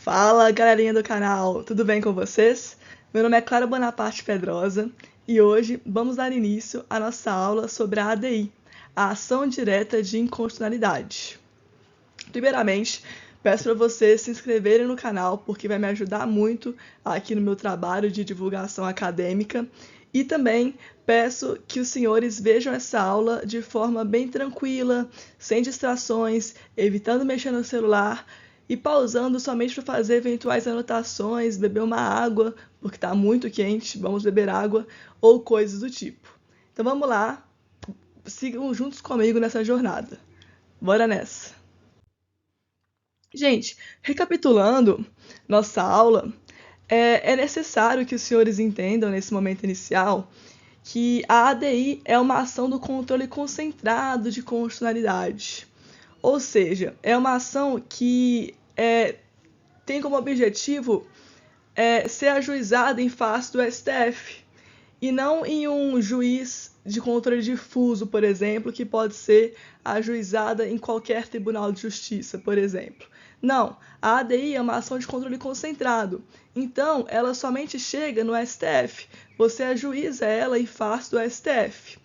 Fala, galerinha do canal, tudo bem com vocês? Meu nome é Clara Bonaparte Pedrosa e hoje vamos dar início à nossa aula sobre a ADI, a Ação Direta de Inconstitucionalidade. Primeiramente, peço para vocês se inscreverem no canal porque vai me ajudar muito aqui no meu trabalho de divulgação acadêmica e também peço que os senhores vejam essa aula de forma bem tranquila, sem distrações, evitando mexer no celular e pausando somente para fazer eventuais anotações, beber uma água, porque está muito quente, vamos beber água, ou coisas do tipo. Então vamos lá, sigam juntos comigo nessa jornada. Bora nessa! Gente, recapitulando nossa aula, é necessário que os senhores entendam nesse momento inicial que a ADI é uma ação do controle concentrado de constitucionalidade. Ou seja, é uma ação que tem como objetivo ser ajuizada em face do STF e não em um juiz de controle difuso, por exemplo, que pode ser ajuizada em qualquer tribunal de justiça, por exemplo. Não, a ADI é uma ação de controle concentrado, então ela somente chega no STF, você ajuiza ela em face do STF.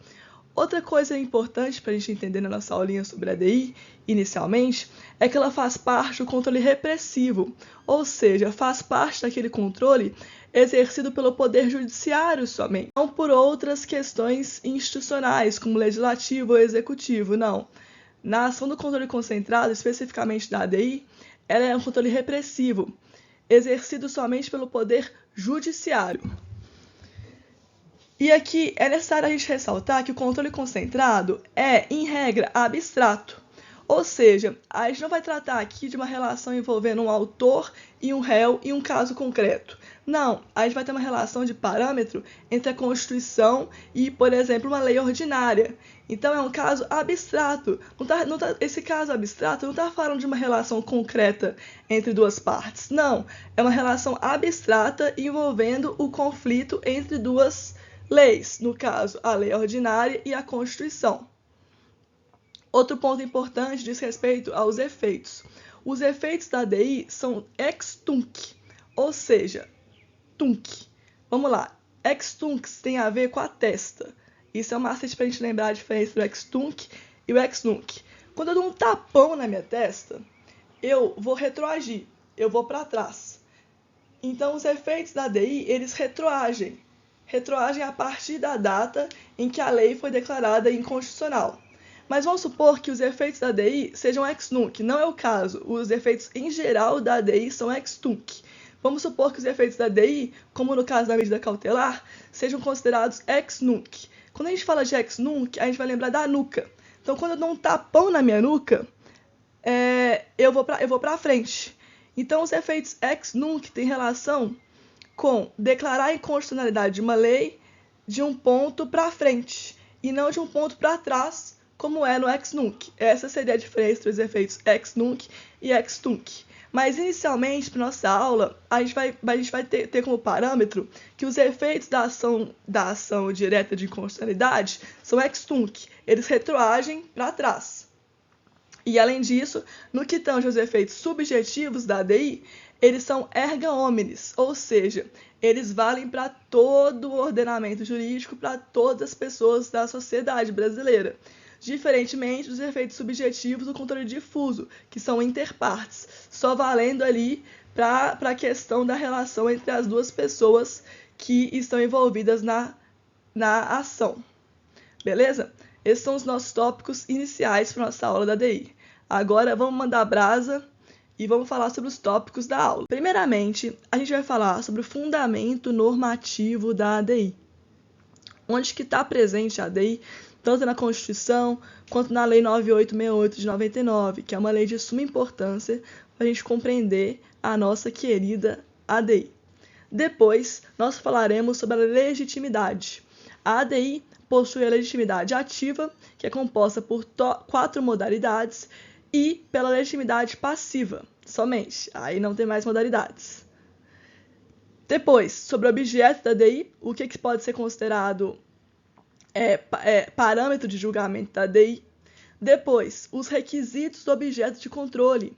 Outra coisa importante para a gente entender na nossa aulinha sobre a ADI, inicialmente, é que ela faz parte do controle repressivo, ou seja, faz parte daquele controle exercido pelo Poder Judiciário somente, não por outras questões institucionais, como legislativo ou executivo, não. Na ação do controle concentrado, especificamente da ADI, ela é um controle repressivo, exercido somente pelo Poder Judiciário. E aqui é necessário a gente ressaltar que o controle concentrado é, em regra, abstrato. Ou seja, a gente não vai tratar aqui de uma relação envolvendo um autor e um réu em um caso concreto. Não, a gente vai ter uma relação de parâmetro entre a Constituição e, por exemplo, uma lei ordinária. Então é um caso abstrato. Esse caso abstrato não está falando de uma relação concreta entre duas partes. Não, é uma relação abstrata envolvendo o conflito entre duas leis, no caso, a lei ordinária e a Constituição. Outro ponto importante diz respeito aos efeitos. Os efeitos da ADI são ex tunc, ou seja, tunc. Vamos lá, ex tunc tem a ver com a testa. Isso é um macete para a gente lembrar a diferença do ex tunc e o ex nunc. Quando eu dou um tapão na minha testa, eu vou retroagir, eu vou para trás. Então, os efeitos da ADI, eles retroagem a partir da data em que a lei foi declarada inconstitucional. Mas vamos supor que os efeitos da ADI sejam ex nunc. Não é o caso. Os efeitos em geral da ADI são ex tunc. Vamos supor que os efeitos da ADI, como no caso da medida cautelar, sejam considerados ex nunc. Quando a gente fala de ex nunc, a gente vai lembrar da nuca. Então, quando eu dou um tapão na minha nuca, eu vou para frente. Então, os efeitos ex nunc têm relação com declarar a inconstitucionalidade de uma lei de um ponto para frente e não de um ponto para trás, como é no ex nunc. Essa seria a diferença entre os efeitos ex nunc e ex tunc. Mas, inicialmente, para nossa aula, a gente vai ter como parâmetro que os efeitos da ação direta de inconstitucionalidade são ex tunc. Eles retroagem para trás. E, além disso, no que tange aos efeitos subjetivos da ADI, eles são erga omnes, ou seja, eles valem para todo o ordenamento jurídico, para todas as pessoas da sociedade brasileira, diferentemente dos efeitos subjetivos do controle difuso, que são interpartes, só valendo ali para a questão da relação entre as duas pessoas que estão envolvidas na ação. Beleza? Esses são os nossos tópicos iniciais para a nossa aula da ADI. Agora vamos mandar brasa e vamos falar sobre os tópicos da aula. Primeiramente, a gente vai falar sobre o fundamento normativo da ADI, onde que está presente a ADI, tanto na Constituição quanto na Lei 9868 de 99, que é uma lei de suma importância para a gente compreender a nossa querida ADI. Depois, nós falaremos sobre a legitimidade. A ADI possui a legitimidade ativa, que é composta por 4 modalidades, e pela legitimidade passiva, somente. Aí não tem mais modalidades. Depois, sobre o objeto da ADI, o que pode ser considerado parâmetro de julgamento da ADI. Depois, os requisitos do objeto de controle.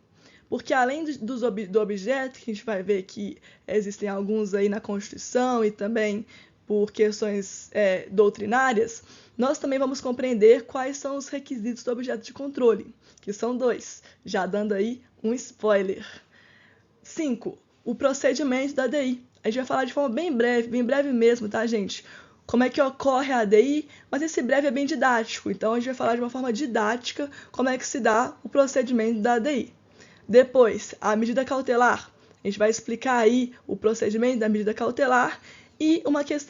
Porque além do objeto, que a gente vai ver que existem alguns aí na Constituição e também por questões doutrinárias, nós também vamos compreender quais são os requisitos do objeto de controle, que são 2, já dando aí um spoiler. 5. O procedimento da ADI. A gente vai falar de forma bem breve mesmo, tá, gente? Como é que ocorre a ADI, mas esse breve é bem didático, então a gente vai falar de uma forma didática como é que se dá o procedimento da ADI. Depois, a medida cautelar. A gente vai explicar aí o procedimento da medida cautelar e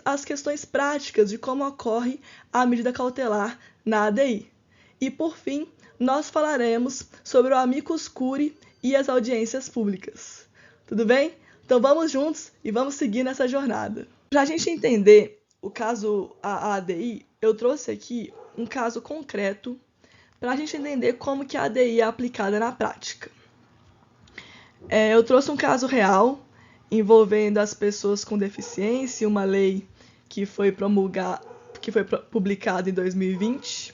as questões práticas de como ocorre a medida cautelar na ADI. E, por fim, nós falaremos sobre o amicus curiae e as audiências públicas. Tudo bem? Então vamos juntos e vamos seguir nessa jornada. Para a gente entender o caso a ADI, eu trouxe aqui um caso concreto para a gente entender como que a ADI é aplicada na prática. Eu trouxe um caso real envolvendo as pessoas com deficiência, uma lei que foi publicada em 2020,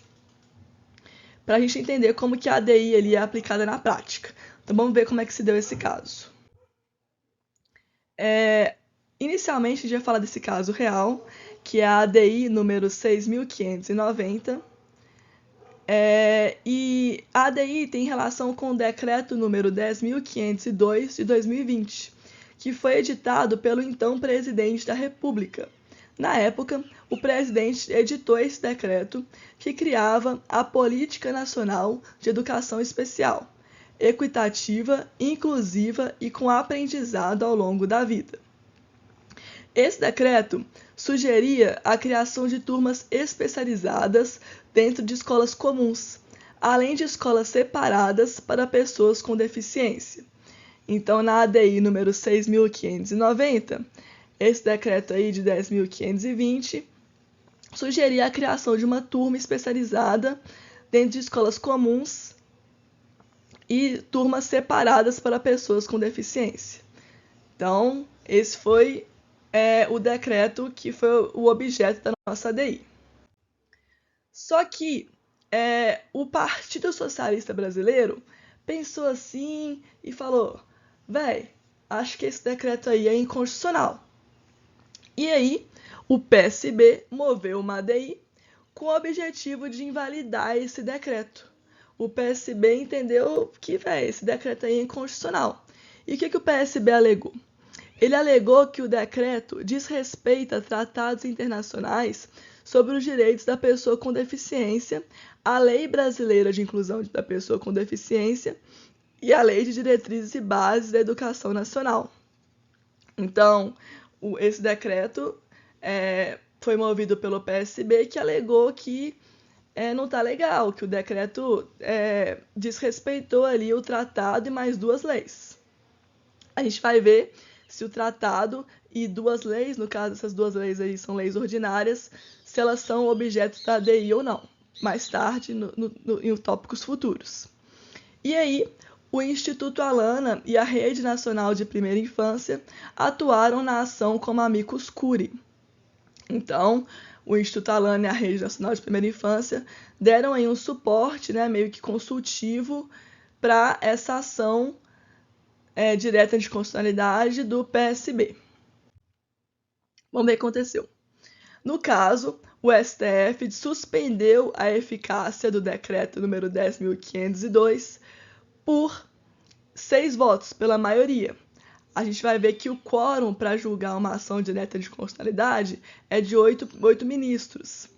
para a gente entender como que a ADI é aplicada na prática. Então vamos ver como é que se deu esse caso. Inicialmente a gente vai falar desse caso real, que é a ADI número 6.590, e a ADI tem relação com o decreto número 10.502 de 2020, que foi editado pelo então presidente da República. Na época, o presidente editou esse decreto que criava a Política Nacional de Educação Especial, equitativa, inclusiva e com aprendizado ao longo da vida. Esse decreto sugeria a criação de turmas especializadas dentro de escolas comuns, além de escolas separadas para pessoas com deficiência. Então, na ADI número 6.590, esse decreto aí de 10.520 sugeria a criação de uma turma especializada dentro de escolas comuns e turmas separadas para pessoas com deficiência. Então, esse foi o decreto que foi o objeto da nossa ADI. Só que o Partido Socialista Brasileiro pensou assim e falou: acho que esse decreto aí é inconstitucional. E aí, o PSB moveu uma ADI com o objetivo de invalidar esse decreto. O PSB entendeu que esse decreto aí é inconstitucional. E o que o PSB alegou? Ele alegou que o decreto desrespeita tratados internacionais sobre os direitos da pessoa com deficiência, a Lei Brasileira de Inclusão da Pessoa com Deficiência e a Lei de Diretrizes e Bases da Educação Nacional. Então, esse decreto foi movido pelo PSB, que alegou que não está legal, que o decreto desrespeitou ali o tratado e mais 2 leis. A gente vai ver se o tratado e 2 leis, no caso essas 2 leis aí são leis ordinárias, se elas são objeto da ADI ou não, mais tarde em tópicos futuros. E aí, o Instituto Alana e a Rede Nacional de Primeira Infância atuaram na ação como amicus curiae. Então, o Instituto Alana e a Rede Nacional de Primeira Infância deram aí um suporte, meio que consultivo, para essa ação direta de constitucionalidade do PSB. Vamos ver o que aconteceu. No caso, o STF suspendeu a eficácia do decreto número 10.502 por 6 votos, pela maioria. A gente vai ver que o quórum para julgar uma ação direta de constitucionalidade é de 8 ministros.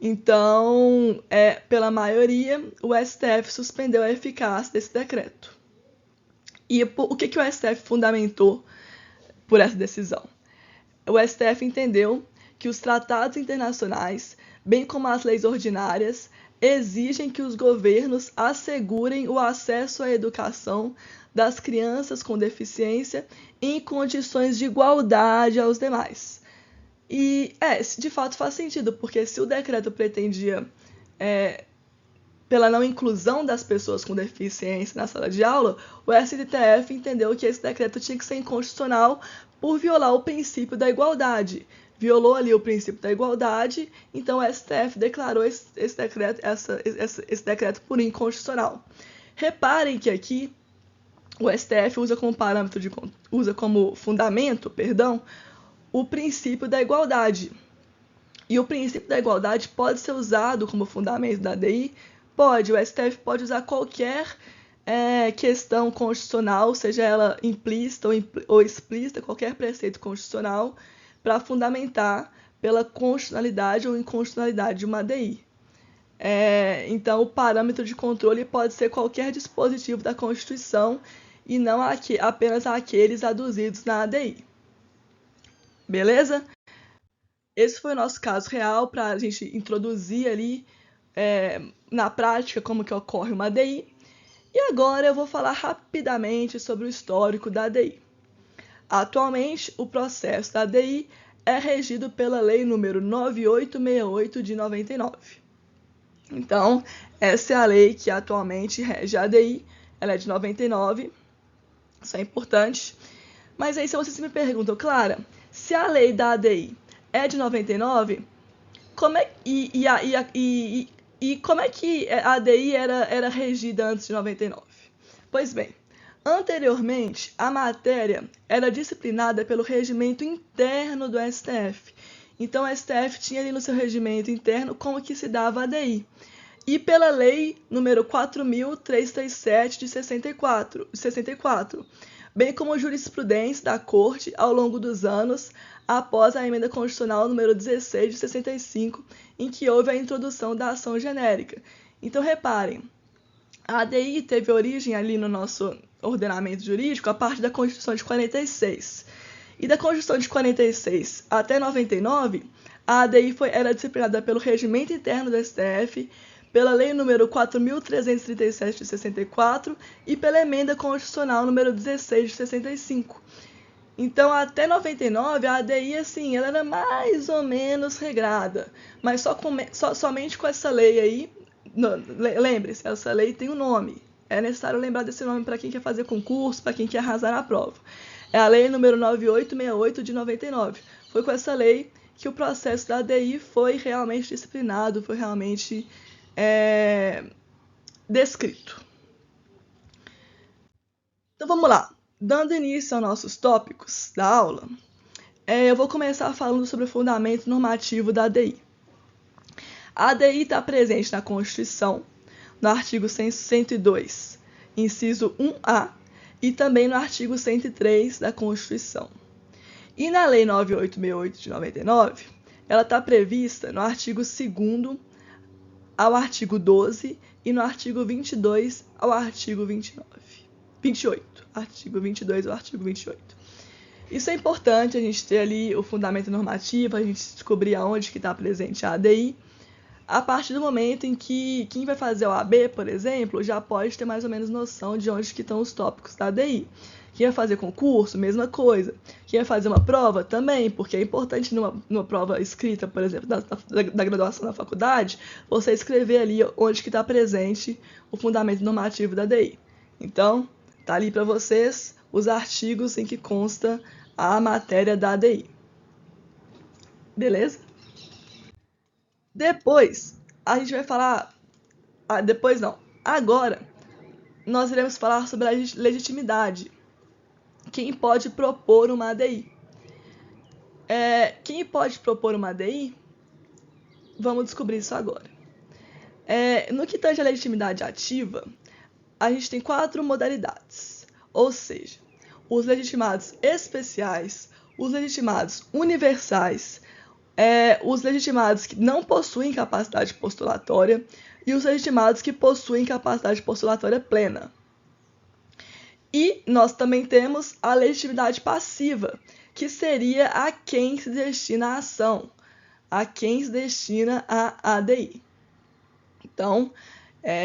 Então, pela maioria, o STF suspendeu a eficácia desse decreto. E o que o STF fundamentou por essa decisão? O STF entendeu que os tratados internacionais, bem como as leis ordinárias, exigem que os governos assegurem o acesso à educação das crianças com deficiência em condições de igualdade aos demais. E, de fato faz sentido, porque se o decreto pretendia, pela não inclusão das pessoas com deficiência na sala de aula, o STF entendeu que esse decreto tinha que ser inconstitucional por violar o princípio da igualdade. Violou ali o princípio da igualdade, então o STF declarou esse decreto por inconstitucional. Reparem que aqui o STF usa como fundamento, o princípio da igualdade. E o princípio da igualdade pode ser usado como fundamento da ADI? Pode, o STF pode usar qualquer questão constitucional, seja ela implícita ou explícita, qualquer preceito constitucional, para fundamentar pela constitucionalidade ou inconstitucionalidade de uma ADI. Então, o parâmetro de controle pode ser qualquer dispositivo da Constituição e não apenas aqueles aduzidos na ADI. Beleza? Esse foi o nosso caso real para a gente introduzir ali na prática como que ocorre uma ADI. E agora eu vou falar rapidamente sobre o histórico da ADI. Atualmente, o processo da ADI é regido pela Lei nº 9868 de 99. Então, essa é a lei que atualmente rege a ADI, ela é de 99, isso é importante. Mas aí se vocês me perguntam, Clara, se a lei da ADI é de 99, como é que a ADI era regida antes de 99? Pois bem, anteriormente a matéria era disciplinada pelo regimento interno do STF. Então, o STF tinha ali no seu regimento interno como que se dava a ADI. E pela Lei nº 4.337 de 64, bem como jurisprudência da Corte ao longo dos anos, após a Emenda Constitucional número 16 de 65, em que houve a introdução da ação genérica. Então, reparem, a ADI teve origem ali no nosso ordenamento jurídico a partir da Constituição de 46. E da Constituição de 46 até 99, a ADI era disciplinada pelo regimento interno do STF, pela Lei nº 4.337 de 64 e pela Emenda Constitucional número 16 de 65. Então, até 99, a ADI, assim, ela era mais ou menos regrada, mas somente com essa lei aí, lembre-se, essa lei tem um nome, é necessário lembrar desse nome para quem quer fazer concurso, para quem quer arrasar na prova. É a Lei nº 9868 de 99. Foi com essa lei que o processo da ADI foi realmente disciplinado, foi realmente descrito. Então vamos lá. Dando início aos nossos tópicos da aula, eu vou começar falando sobre o fundamento normativo da ADI. A ADI está presente na Constituição, no artigo 102, inciso 1A, e também no artigo 103 da Constituição. E na Lei 9868 de 99, ela está prevista no artigo 2º ao artigo 12 e no artigo 22 ao artigo 28. Artigo 22 ao artigo 28. Isso é importante, a gente ter ali o fundamento normativo, a gente descobrir aonde que está presente a ADI, a partir do momento em que quem vai fazer o AB, por exemplo, já pode ter mais ou menos noção de onde que estão os tópicos da ADI. Quem vai fazer concurso, mesma coisa. Quem vai fazer uma prova, também, porque é importante numa prova escrita, por exemplo, da graduação na faculdade, você escrever ali onde que está presente o fundamento normativo da ADI. Então, tá ali para vocês os artigos em que consta a matéria da ADI. Beleza? Depois, a gente vai falar... depois não. Agora, nós iremos falar sobre a legitimidade. Quem pode propor uma ADI? Quem pode propor uma ADI? Vamos descobrir isso agora. No que tange a legitimidade ativa, a gente tem 4 modalidades. Ou seja, os legitimados especiais, os legitimados universais, os legitimados que não possuem capacidade postulatória e os legitimados que possuem capacidade postulatória plena. E nós também temos a legitimidade passiva, que seria a quem se destina a ação, a quem se destina a ADI. Então,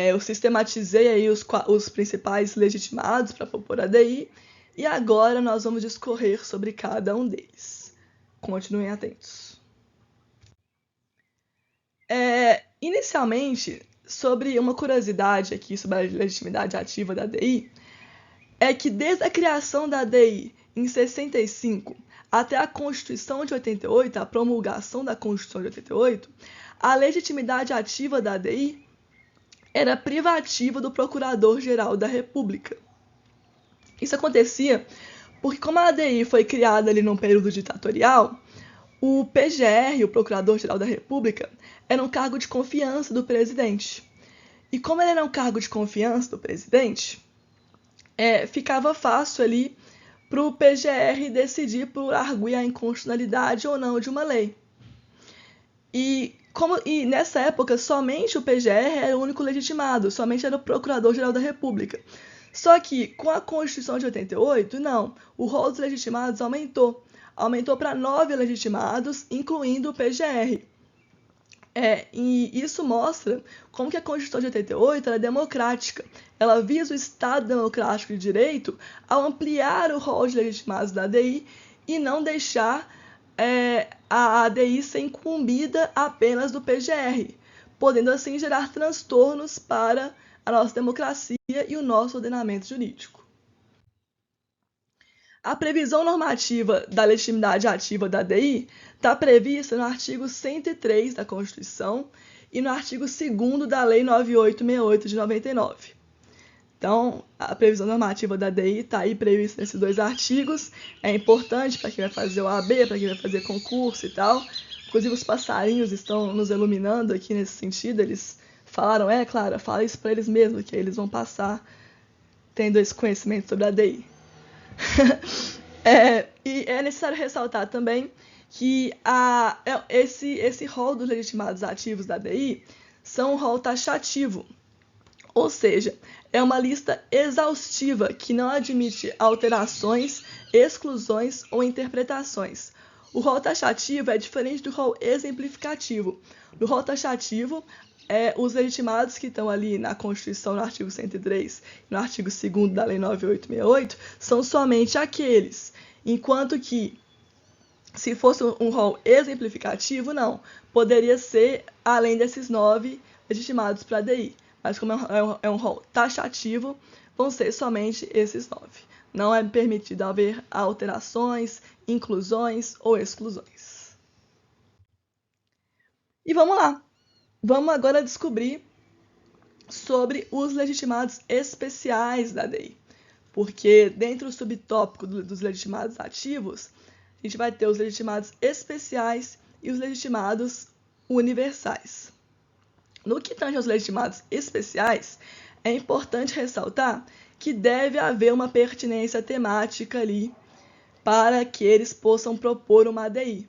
eu sistematizei aí os principais legitimados para propor ADI e agora nós vamos discorrer sobre cada um deles. Continuem atentos. Inicialmente, sobre uma curiosidade aqui sobre a legitimidade ativa da ADI, é que desde a criação da ADI em 65 até a Constituição de 88, a promulgação da Constituição de 88, a legitimidade ativa da ADI era privativa do Procurador-Geral da República. Isso acontecia porque, como a ADI foi criada ali num período ditatorial, o PGR, o Procurador-Geral da República, era um cargo de confiança do presidente. E como ele era um cargo de confiança do presidente, ficava fácil ali para o PGR decidir por arguir a inconstitucionalidade ou não de uma lei. E nessa época, somente o PGR era o único legitimado, somente era o Procurador-Geral da República. Só que, com a Constituição de 88, não, o rol dos legitimados aumentou para 9 legitimados, incluindo o PGR. E isso mostra como que a Constituição de 88 é democrática. Ela visa o Estado democrático de direito ao ampliar o rol de legitimados da ADI e não deixar a ADI ser incumbida apenas do PGR, podendo assim gerar transtornos para a nossa democracia e o nosso ordenamento jurídico. A previsão normativa da legitimidade ativa da ADI está prevista no artigo 103 da Constituição e no artigo 2º da Lei 9868 de 99. Então, a previsão normativa da ADI está aí prevista nesses 2 artigos. É importante para quem vai fazer o OAB, para quem vai fazer concurso e tal. Inclusive, os passarinhos estão nos iluminando aqui nesse sentido. Eles falaram, Clara, fala isso para eles mesmos, que eles vão passar tendo esse conhecimento sobre a ADI. E é necessário ressaltar também que esse rol dos legitimados ativos da ADI são um rol taxativo, ou seja, é uma lista exaustiva que não admite alterações, exclusões ou interpretações. O rol taxativo é diferente do rol exemplificativo. No rol taxativo, os legitimados que estão ali na Constituição, no artigo 103 e no artigo 2º da Lei 9868, são somente aqueles, enquanto que, se fosse um rol exemplificativo, não, poderia ser além desses 9 legitimados para a ADI, mas como é um rol taxativo, vão ser somente esses 9. Não é permitido haver alterações, inclusões ou exclusões. E vamos lá! Vamos agora descobrir sobre os legitimados especiais da ADI, porque dentro do subtópico dos legitimados ativos, a gente vai ter os legitimados especiais e os legitimados universais. No que tange aos legitimados especiais, é importante ressaltar que deve haver uma pertinência temática ali para que eles possam propor uma ADI.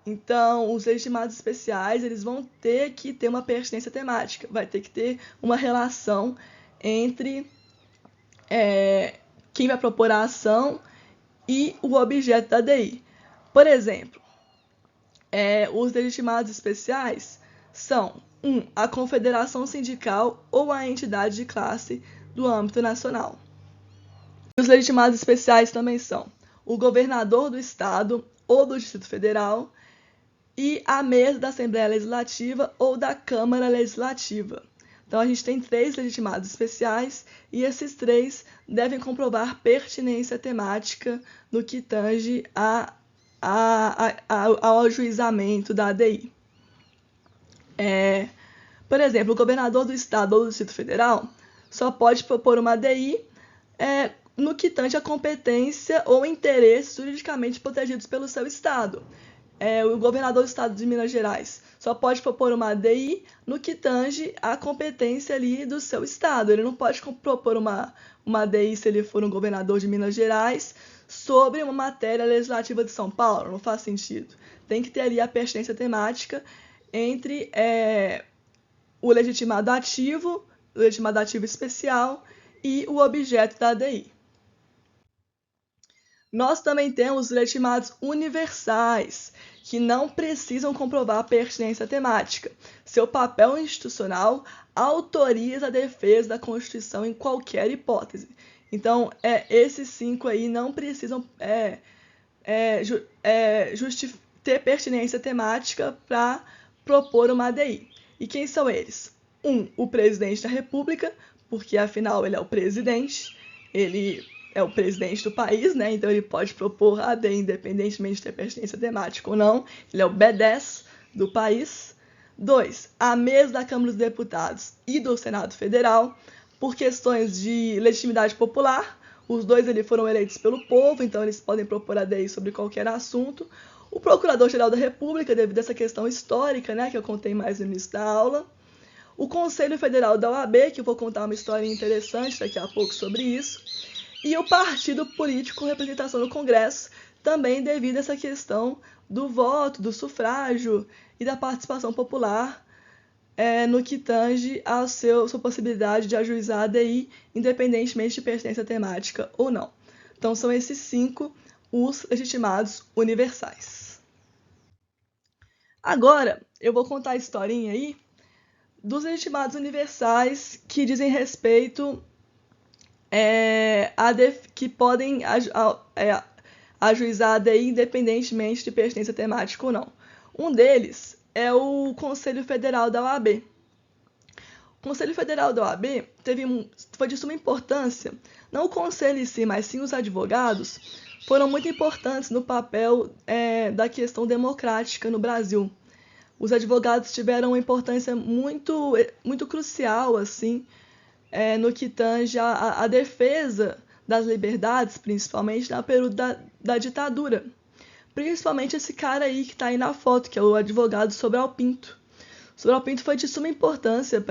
Então, os legitimados especiais, eles vão ter que ter uma pertinência temática, vai ter que ter uma relação entre quem vai propor a ação e o objeto da ADI. Por exemplo, os legitimados especiais são a confederação sindical ou a entidade de classe do âmbito nacional. Os legitimados especiais também são o governador do estado ou do Distrito Federal e a mesa da Assembleia Legislativa ou da Câmara Legislativa. Então, a gente tem 3 legitimados especiais e esses 3 devem comprovar pertinência temática no que tange ao ajuizamento da ADI. Por exemplo, o governador do estado ou do Distrito Federal só pode propor uma ADI no que tange a competência ou interesses juridicamente protegidos pelo seu estado. O governador do estado de Minas Gerais só pode propor uma ADI no que tange a competência ali do seu estado. Ele não pode propor uma ADI se ele for um governador de Minas Gerais sobre uma matéria legislativa de São Paulo. Não faz sentido. Tem que ter ali a pertinência temática entre o legitimado ativo especial e o objeto da ADI. Nós também temos os legitimados universais, que não precisam comprovar pertinência temática. Seu papel institucional autoriza a defesa da Constituição em qualquer hipótese. Então, esses 5 aí não precisam ter pertinência temática para propor uma ADI. E quem são eles? O presidente da República, porque afinal ele é o presidente, ele é o presidente do país, né? Então ele pode propor a ADI independentemente de ter pertinência temática ou não. Ele é o B10 do país. 2. A mesa da Câmara dos Deputados e do Senado Federal, por questões de legitimidade popular. Os dois ali foram eleitos pelo povo, então eles podem propor ADI sobre qualquer assunto. O Procurador-Geral da República, devido a essa questão histórica, né, que eu contei mais no início da aula. O Conselho Federal da OAB, que eu vou contar uma história interessante daqui a pouco sobre isso. E o partido político com representação no Congresso, também devido a essa questão do voto, do sufrágio e da participação popular no que tange a sua possibilidade de ajuizar a ADI, independentemente de pertença temática ou não. Então, são esses 5 os legitimados universais. Agora, eu vou contar a historinha aí dos legitimados universais que dizem respeito que podem ajuizar a ADI independentemente de pertença temática ou não. Um deles é o Conselho Federal da OAB. O Conselho Federal da OAB foi de suma importância, não o conselho em si, mas sim os advogados, foram muito importantes no papel da questão democrática no Brasil. Os advogados tiveram uma importância muito, muito crucial assim, no que tange a defesa das liberdades, principalmente no período da ditadura. Principalmente esse cara aí que está aí na foto, que é o advogado Sobral Pinto. Sobral Pinto foi de suma importância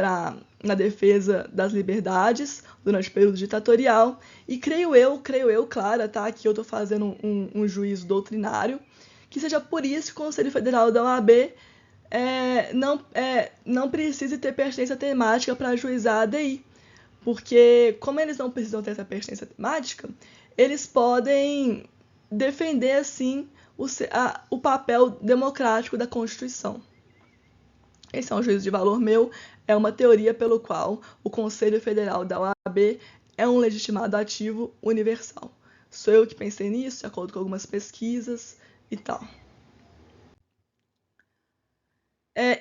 na defesa das liberdades durante o período ditatorial, e creio eu, Clara, tá? Aqui eu estou fazendo um juízo doutrinário, que seja por isso que o Conselho Federal da OAB não precise ter pertinência temática para ajuizar a ADI, porque como eles não precisam ter essa pertinência temática, eles podem defender, assim, o papel democrático da Constituição. Esse é um juízo de valor meu, é uma teoria pelo qual o Conselho Federal da OAB é um legitimado ativo universal. Sou eu que pensei nisso, de acordo com algumas pesquisas e tal.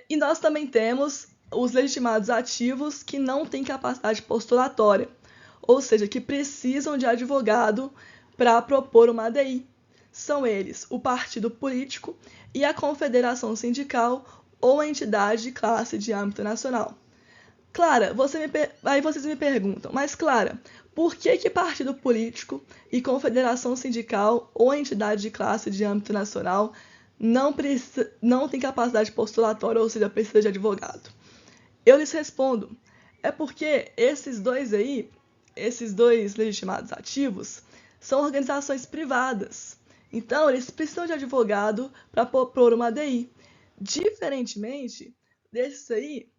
E nós também temos os legitimados ativos que não têm capacidade postulatória, ou seja, que precisam de advogado para propor uma ADI. São eles o partido político e a confederação sindical ou a entidade de classe de âmbito nacional. Clara, aí vocês me perguntam, mas Clara, por que partido político e confederação sindical ou entidade de classe de âmbito nacional não tem capacidade postulatória, ou seja, precisa de advogado? Eu lhes respondo, é porque esses dois legitimados ativos, são organizações privadas. Então, eles precisam de advogado para propor uma ADI. Diferentemente desses aí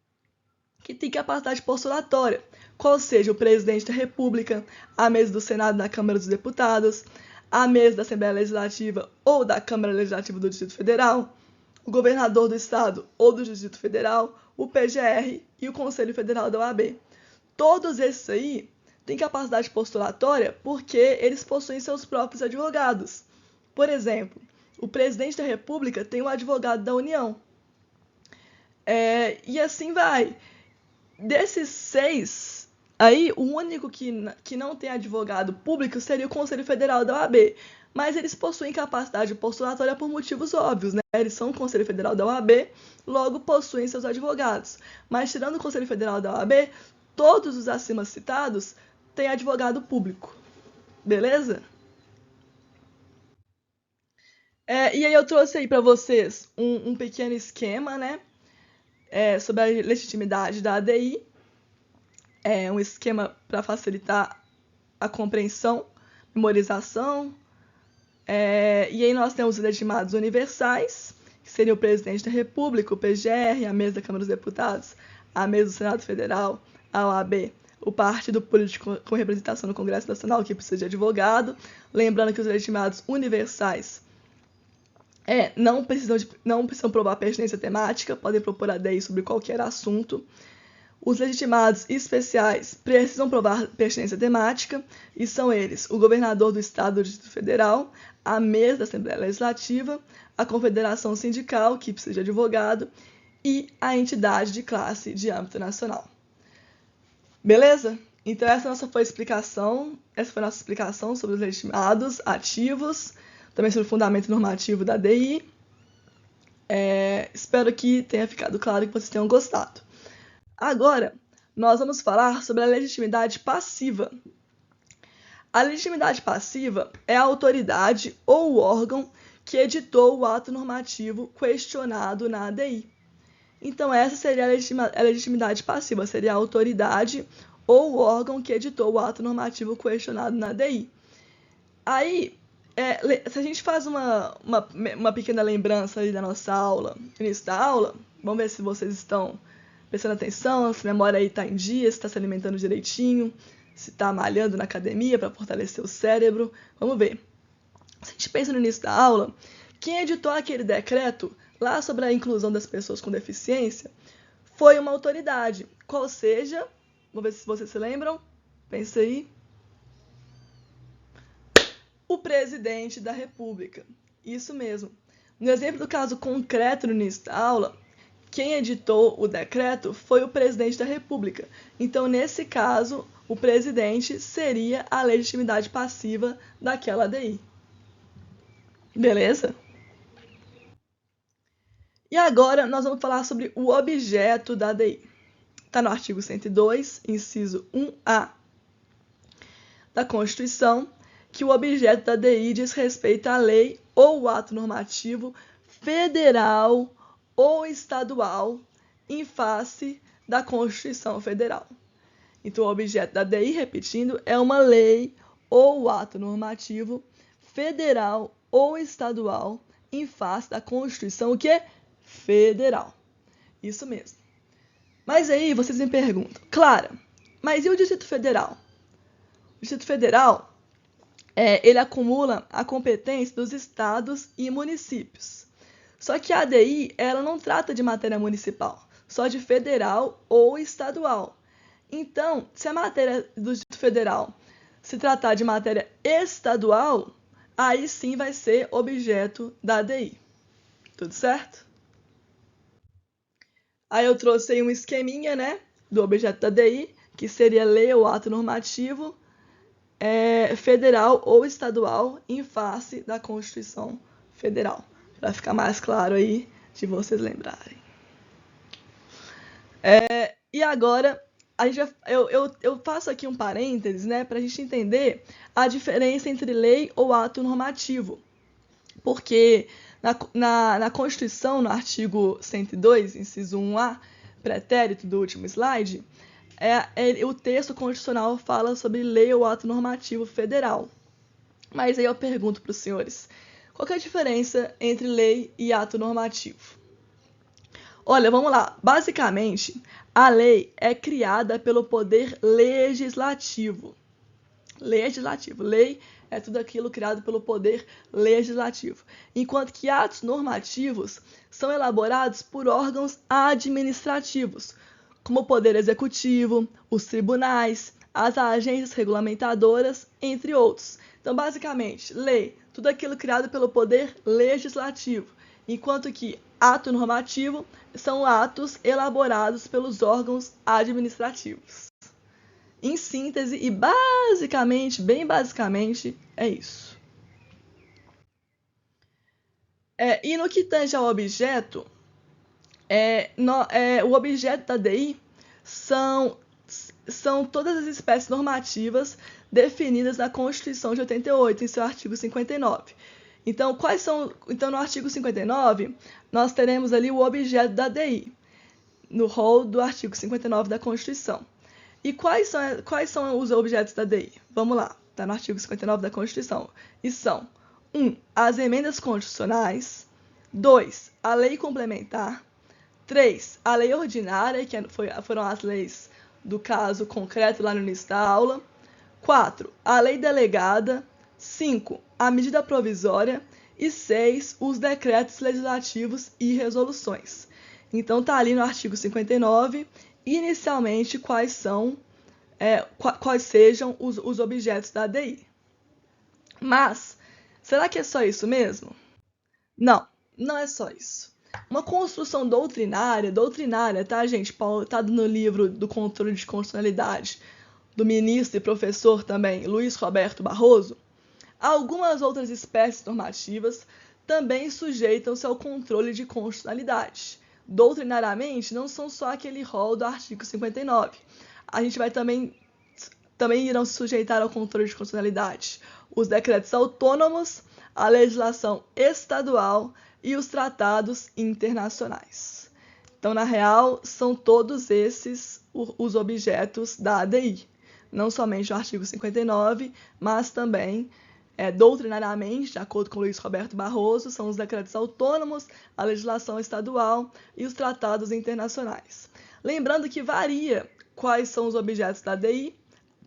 que tem capacidade postulatória, qual seja o presidente da República, a mesa do Senado da Câmara dos Deputados, a mesa da Assembleia Legislativa ou da Câmara Legislativa do Distrito Federal, o governador do Estado ou do Distrito Federal, o PGR e o Conselho Federal da OAB. Todos esses aí têm capacidade postulatória porque eles possuem seus próprios advogados. Por exemplo, o presidente da República tem um advogado da União. E assim vai. Desses 6, aí o único que não tem advogado público seria o Conselho Federal da OAB. Mas eles possuem capacidade postulatória por motivos óbvios, né? Eles são o Conselho Federal da OAB, logo possuem seus advogados. Mas tirando o Conselho Federal da OAB, todos os acima citados têm advogado público. Beleza? E aí eu trouxe aí para vocês um pequeno esquema, né, sobre a legitimidade da ADI, um esquema para facilitar a compreensão, memorização, e aí nós temos os legitimados universais, que seriam o presidente da República, o PGR, a mesa da Câmara dos Deputados, a mesa do Senado Federal, a OAB, o partido político com representação no Congresso Nacional, que precisa de advogado. Lembrando que os legitimados universais não precisam provar pertinência temática, podem propor ADI sobre qualquer assunto. Os legitimados especiais precisam provar pertinência temática, e são eles o governador do Estado do Distrito Federal, a mesa da Assembleia Legislativa, a confederação sindical, que precisa de advogado, e a entidade de classe de âmbito nacional. Beleza? Então essa foi a nossa explicação sobre os legitimados ativos, também sobre o fundamento normativo da ADI. Espero que tenha ficado claro, que vocês tenham gostado. Agora, nós vamos falar sobre a legitimidade passiva. A legitimidade passiva é a autoridade ou o órgão que editou o ato normativo questionado na ADI. Então, essa seria a legitimidade passiva, seria a autoridade ou o órgão que editou o ato normativo questionado na ADI. Aí, se a gente faz uma pequena lembrança aí da nossa aula, no início da aula, vamos ver se vocês estão prestando atenção, se a memória aí está em dia, se está se alimentando direitinho, se está malhando na academia para fortalecer o cérebro. Vamos ver. Se a gente pensa no início da aula, quem editou aquele decreto lá sobre a inclusão das pessoas com deficiência foi uma autoridade. Qual seja, vamos ver se vocês se lembram, pensa aí. O presidente da República. Isso mesmo. No exemplo do caso concreto no início da aula, quem editou o decreto foi o presidente da República. Então, nesse caso, o presidente seria a legitimidade passiva daquela ADI. Beleza? E agora nós vamos falar sobre o objeto da ADI. Está no artigo 102, inciso 1A da Constituição, que o objeto da ADI diz respeito à lei ou ato normativo federal ou estadual em face da Constituição Federal. Então, o objeto da ADI, repetindo, é uma lei ou ato normativo federal ou estadual em face da Constituição, o quê? Federal. Isso mesmo. Mas aí vocês me perguntam, Clara, mas e o Distrito Federal? O Distrito Federal, ele acumula a competência dos estados e municípios. Só que a ADI, ela não trata de matéria municipal, só de federal ou estadual. Então, se a matéria do Distrito Federal se tratar de matéria estadual, aí sim vai ser objeto da ADI. Tudo certo? Aí eu trouxe aí um esqueminha, né, do objeto da ADI, que seria lei ou ato normativo federal ou estadual em face da Constituição Federal. Para ficar mais claro aí de vocês lembrarem. E agora, eu faço aqui um parênteses, né, para a gente entender a diferença entre lei ou ato normativo. Porque na Constituição, no artigo 102, inciso 1A, pretérito do último slide, o texto constitucional fala sobre lei ou ato normativo federal. Mas aí eu pergunto para os senhores, qual que é a diferença entre lei e ato normativo? Olha, vamos lá. Basicamente, a lei é criada pelo poder legislativo. Legislativo. Lei é tudo aquilo criado pelo poder legislativo. Enquanto que atos normativos são elaborados por órgãos administrativos, como o Poder Executivo, os tribunais, as agências regulamentadoras, entre outros. Então, basicamente, lei, tudo aquilo criado pelo poder legislativo, enquanto que ato normativo são atos elaborados pelos órgãos administrativos. Em síntese e basicamente, bem basicamente, é isso. E no que tange ao objeto, o objeto da ADI são todas as espécies normativas definidas na Constituição de 88, em seu artigo 59. Então, no artigo 59, nós teremos ali o objeto da ADI, no rol do artigo 59 da Constituição. E quais são os objetos da ADI? Vamos lá, está no artigo 59 da Constituição. E são 1. As emendas constitucionais. 2. A lei complementar. 3. A lei ordinária, que foram as leis do caso concreto lá no início da aula. 4. A lei delegada. 5. A medida provisória. E 6. Os decretos legislativos e resoluções. Então, está ali no artigo 59, inicialmente, quais sejam os objetos da ADI. Mas, será que é só isso mesmo? Não, não é só isso. Uma construção doutrinária, tá, gente? Pautado no livro do Controle de Constitucionalidade, do ministro e professor também, Luiz Roberto Barroso, algumas outras espécies normativas também sujeitam-se ao controle de constitucionalidade. Doutrinariamente, não são só aquele rol do artigo 59. A gente vai também irão se sujeitar ao controle de constitucionalidade os decretos autônomos, a legislação estadual e os tratados internacionais. Então, na real, são todos esses os objetos da ADI. Não somente o artigo 59, mas também, doutrinariamente, de acordo com Luiz Roberto Barroso, são os decretos autônomos, a legislação estadual e os tratados internacionais. Lembrando que varia quais são os objetos da ADI,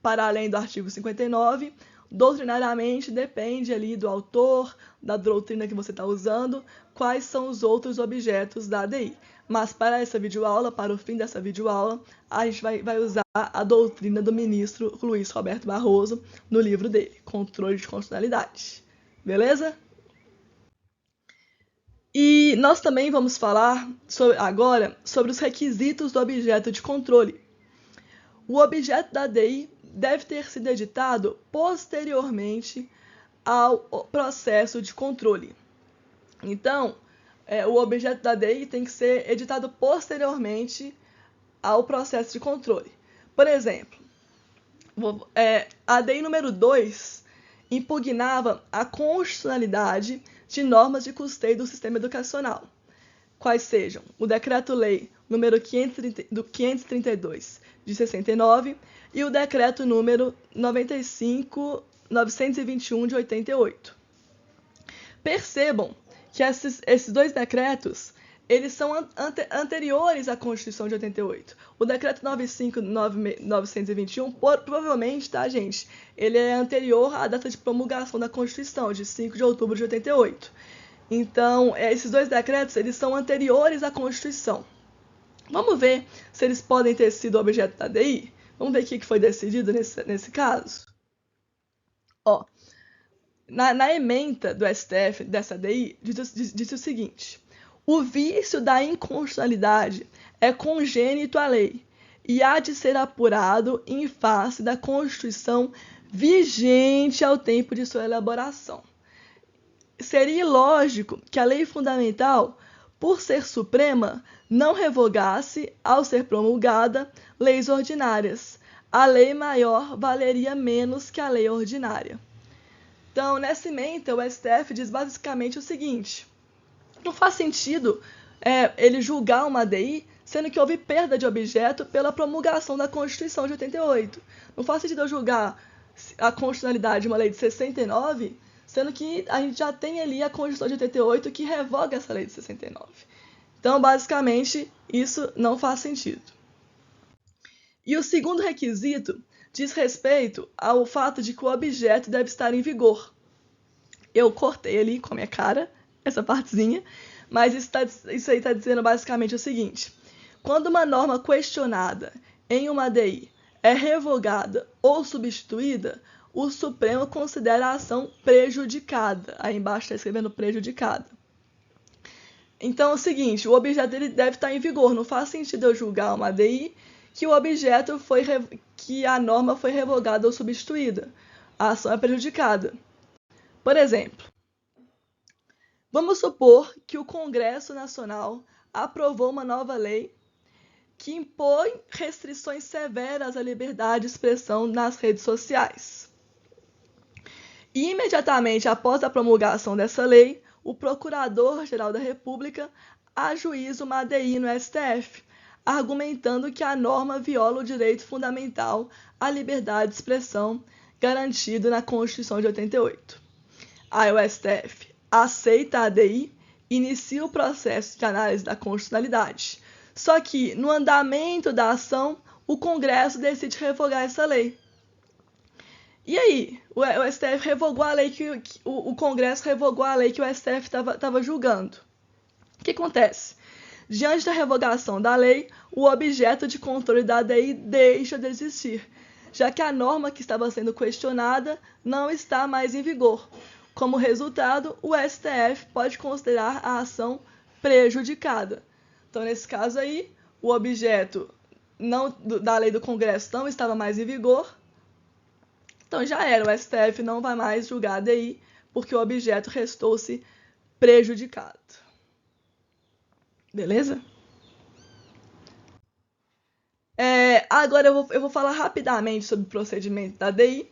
para além do artigo 59, doutrinariamente depende ali do autor, da doutrina que você está usando, quais são os outros objetos da ADI. Mas para essa videoaula, para o fim dessa videoaula, a gente vai usar a doutrina do ministro Luiz Roberto Barroso no livro dele, Controle de Constitucionalidade. Beleza? E nós também vamos falar agora sobre os requisitos do objeto de controle. O objeto da ADI deve ter sido editado posteriormente ao processo de controle. Então, o objeto da ADI tem que ser editado posteriormente ao processo de controle. Por exemplo, a ADI número 2 impugnava a constitucionalidade de normas de custeio do sistema educacional, quais sejam o Decreto-Lei número 532 de 69 e o Decreto número 921 de 88. Percebam que esses dois decretos, eles são anteriores à Constituição de 88. O Decreto 921, provavelmente, tá, gente? Ele é anterior à data de promulgação da Constituição, de 5 de outubro de 88. Então, esses dois decretos, eles são anteriores à Constituição. Vamos ver se eles podem ter sido objeto da ADI? Vamos ver o que foi decidido nesse caso? Ó, na ementa do STF dessa ADI, diz o seguinte: o vício da inconstitucionalidade é congênito à lei e há de ser apurado em face da Constituição vigente ao tempo de sua elaboração. Seria ilógico que a lei fundamental, por ser suprema, não revogasse, ao ser promulgada, leis ordinárias. A lei maior valeria menos que a lei ordinária. Então, nessa ementa, o STF diz basicamente o seguinte: não faz sentido ele julgar uma ADI, sendo que houve perda de objeto pela promulgação da Constituição de 88. Não faz sentido eu julgar a constitucionalidade de uma lei de 69, sendo que a gente já tem ali a Constituição de 88 que revoga essa lei de 69. Então, basicamente, isso não faz sentido. E o segundo requisito diz respeito ao fato de que o objeto deve estar em vigor. Eu cortei ali com a minha cara essa partezinha, mas isso aí está dizendo basicamente o seguinte: quando uma norma questionada em uma ADI é revogada ou substituída, o Supremo considera a ação prejudicada. Aí embaixo está escrevendo prejudicada. Então é o seguinte: o objeto dele deve estar em vigor. Não faz sentido eu julgar uma ADI que o objeto que a norma foi revogada ou substituída. A ação é prejudicada. Por exemplo, vamos supor que o Congresso Nacional aprovou uma nova lei que impõe restrições severas à liberdade de expressão nas redes sociais. E imediatamente após a promulgação dessa lei, o Procurador-Geral da República ajuiza uma ADI no STF, argumentando que a norma viola o direito fundamental à liberdade de expressão garantido na Constituição de 88. Aí o STF aceita a ADI e inicia o processo de análise da constitucionalidade. Só que, no andamento da ação, o Congresso decide revogar essa lei. E aí, o STF revogou a lei o Congresso revogou a lei que o STF estava julgando. O que acontece? Diante da revogação da lei, o objeto de controle da ADI deixa de existir, já que a norma que estava sendo questionada não está mais em vigor. Como resultado, o STF pode considerar a ação prejudicada. Então, nesse caso aí, o objeto da lei do Congresso não estava mais em vigor. Então já era, o STF não vai mais julgar a ADI, porque o objeto restou-se prejudicado. Beleza? Agora eu vou falar rapidamente sobre o procedimento da DI.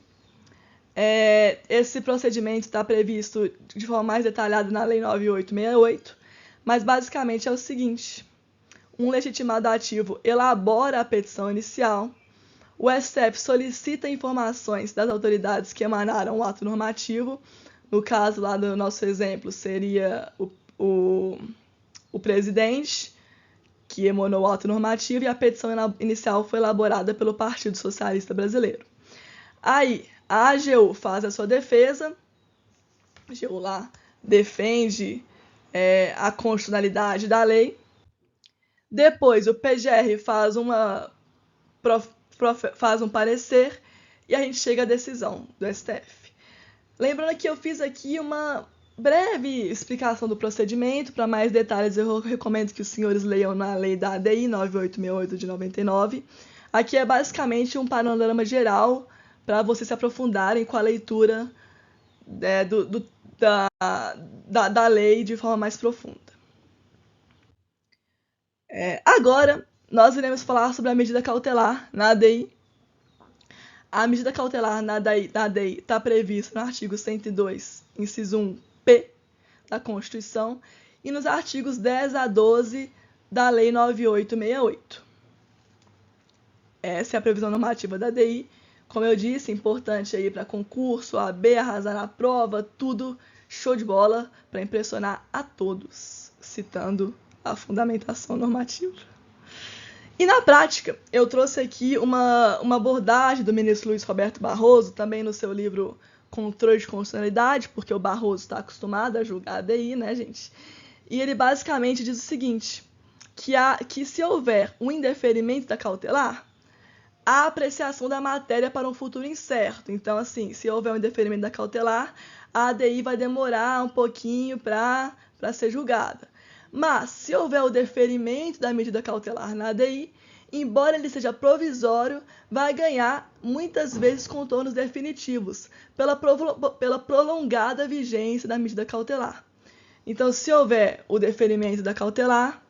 Esse procedimento está previsto de forma mais detalhada na Lei 9868, mas basicamente é o seguinte: um legitimado ativo elabora a petição inicial, o STF solicita informações das autoridades que emanaram o ato normativo. No caso lá do nosso exemplo, seria o presidente, que emanou o ato normativo, e a petição inicial foi elaborada pelo Partido Socialista Brasileiro. Aí, a AGU faz a sua defesa, a AGU lá defende a constitucionalidade da lei. Depois, o PGR faz um parecer e a gente chega à decisão do STF. Lembrando que eu fiz aqui uma breve explicação do procedimento. Para mais detalhes, eu recomendo que os senhores leiam na lei da ADI 9868 de 99. Aqui é basicamente um panorama geral para vocês se aprofundarem com a leitura da lei de forma mais profunda. Agora, nós iremos falar sobre a medida cautelar na ADI. A medida cautelar na ADI está prevista no artigo 102, inciso 1p da Constituição, e nos artigos 10 a 12 da Lei 9868. Essa é a previsão normativa da ADI. Como eu disse, importante aí para concurso, AB, arrasar na prova, tudo show de bola para impressionar a todos, citando a fundamentação normativa. E na prática, eu trouxe aqui uma abordagem do ministro Luiz Roberto Barroso, também no seu livro Controle de Constitucionalidade, porque o Barroso está acostumado a julgar a ADI, né, gente? E ele basicamente diz o seguinte, que se houver um indeferimento da cautelar, há apreciação da matéria para um futuro incerto. Então, assim, se houver um indeferimento da cautelar, a ADI vai demorar um pouquinho para ser julgada. Mas, se houver o deferimento da medida cautelar na ADI, embora ele seja provisório, vai ganhar muitas vezes contornos definitivos pela prolongada vigência da medida cautelar. Então, se houver o deferimento da cautelar,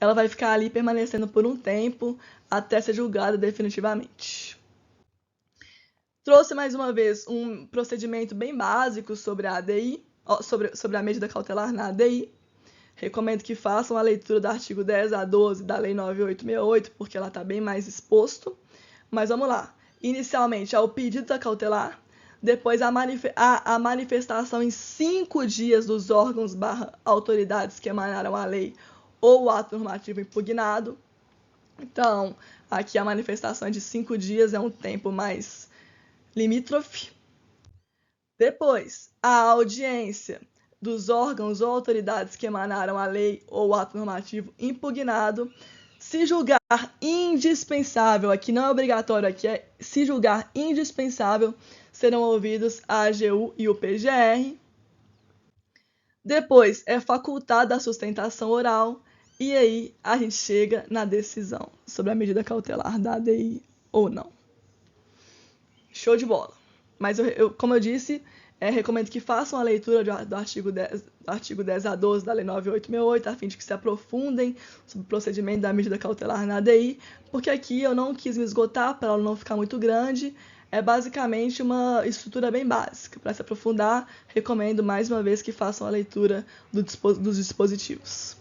ela vai ficar ali permanecendo por um tempo até ser julgada definitivamente. Trouxe mais uma vez um procedimento bem básico sobre a ADI, sobre a medida cautelar na ADI. Recomendo que façam a leitura do artigo 10 a 12 da Lei 9868, porque ela está bem mais exposto. Mas vamos lá. Inicialmente, há o pedido da cautelar, depois a manifestação em 5 dias dos órgãos / autoridades que emanaram a lei ou o ato normativo impugnado. Então, aqui a manifestação de 5 dias é um tempo mais limítrofe. Depois, a audiência dos órgãos ou autoridades que emanaram a lei ou o ato normativo impugnado. Se julgar indispensável, aqui não é obrigatório, aqui é se julgar indispensável, serão ouvidos a AGU e o PGR. Depois, é facultada a sustentação oral, e aí a gente chega na decisão sobre a medida cautelar da ADI ou não. Show de bola. Mas, como eu disse, recomendo que façam a leitura do artigo 10 a 12 da Lei 9868, a fim de que se aprofundem sobre o procedimento da medida cautelar na ADI, porque aqui eu não quis me esgotar para ela não ficar muito grande. É basicamente uma estrutura bem básica. Para se aprofundar, recomendo mais uma vez que façam a leitura dos dispositivos.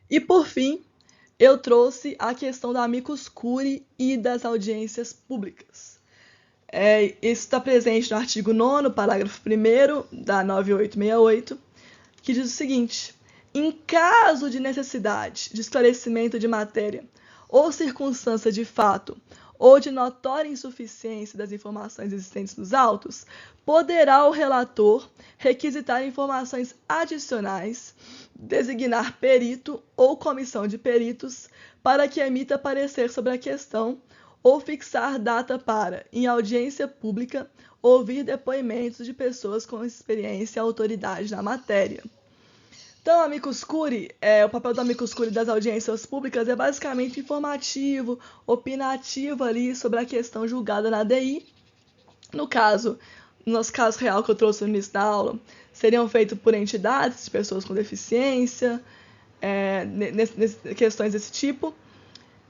E por fim, eu trouxe a questão da amicus curiae e das audiências públicas. Isso está presente no artigo 9º, parágrafo 1º da 9868, que diz o seguinte: em caso de necessidade de esclarecimento de matéria ou circunstância de fato ou de notória insuficiência das informações existentes nos autos, poderá o relator requisitar informações adicionais, designar perito ou comissão de peritos para que emita parecer sobre a questão ou fixar data para, em audiência pública, ouvir depoimentos de pessoas com experiência e autoridade na matéria. Então, amicus curiae, o papel do amicus curiae das audiências públicas é basicamente informativo, opinativo ali sobre a questão julgada na ADI. No caso no nosso caso real que eu trouxe no início da aula, seriam feitos por entidades de pessoas com deficiência, questões desse tipo.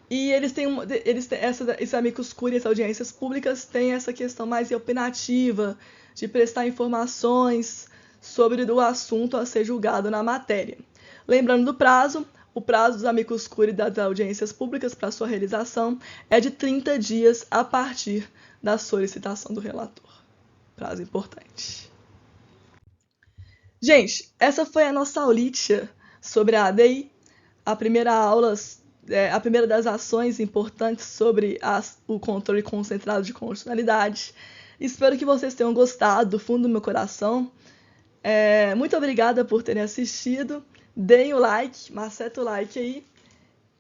E esses amicus curiae, essas audiências públicas, têm essa questão mais opinativa, de prestar informações sobre o assunto a ser julgado na matéria. Lembrando do prazo, o prazo dos amicus curiae das audiências públicas para sua realização é de 30 dias a partir da solicitação do relator. Prazo importante. Gente, essa foi a nossa aulitia sobre a ADI, a primeira das ações importantes sobre o controle concentrado de constitucionalidade. Espero que vocês tenham gostado do fundo do meu coração. Muito obrigada por terem assistido. Deem o like, maceta o like aí.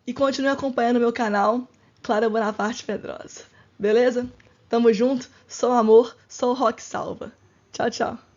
E continuem acompanhando o meu canal, Clara Bonaparte Pedrosa. Beleza? Tamo junto. Sou amor, sou rock salva. Tchau, tchau.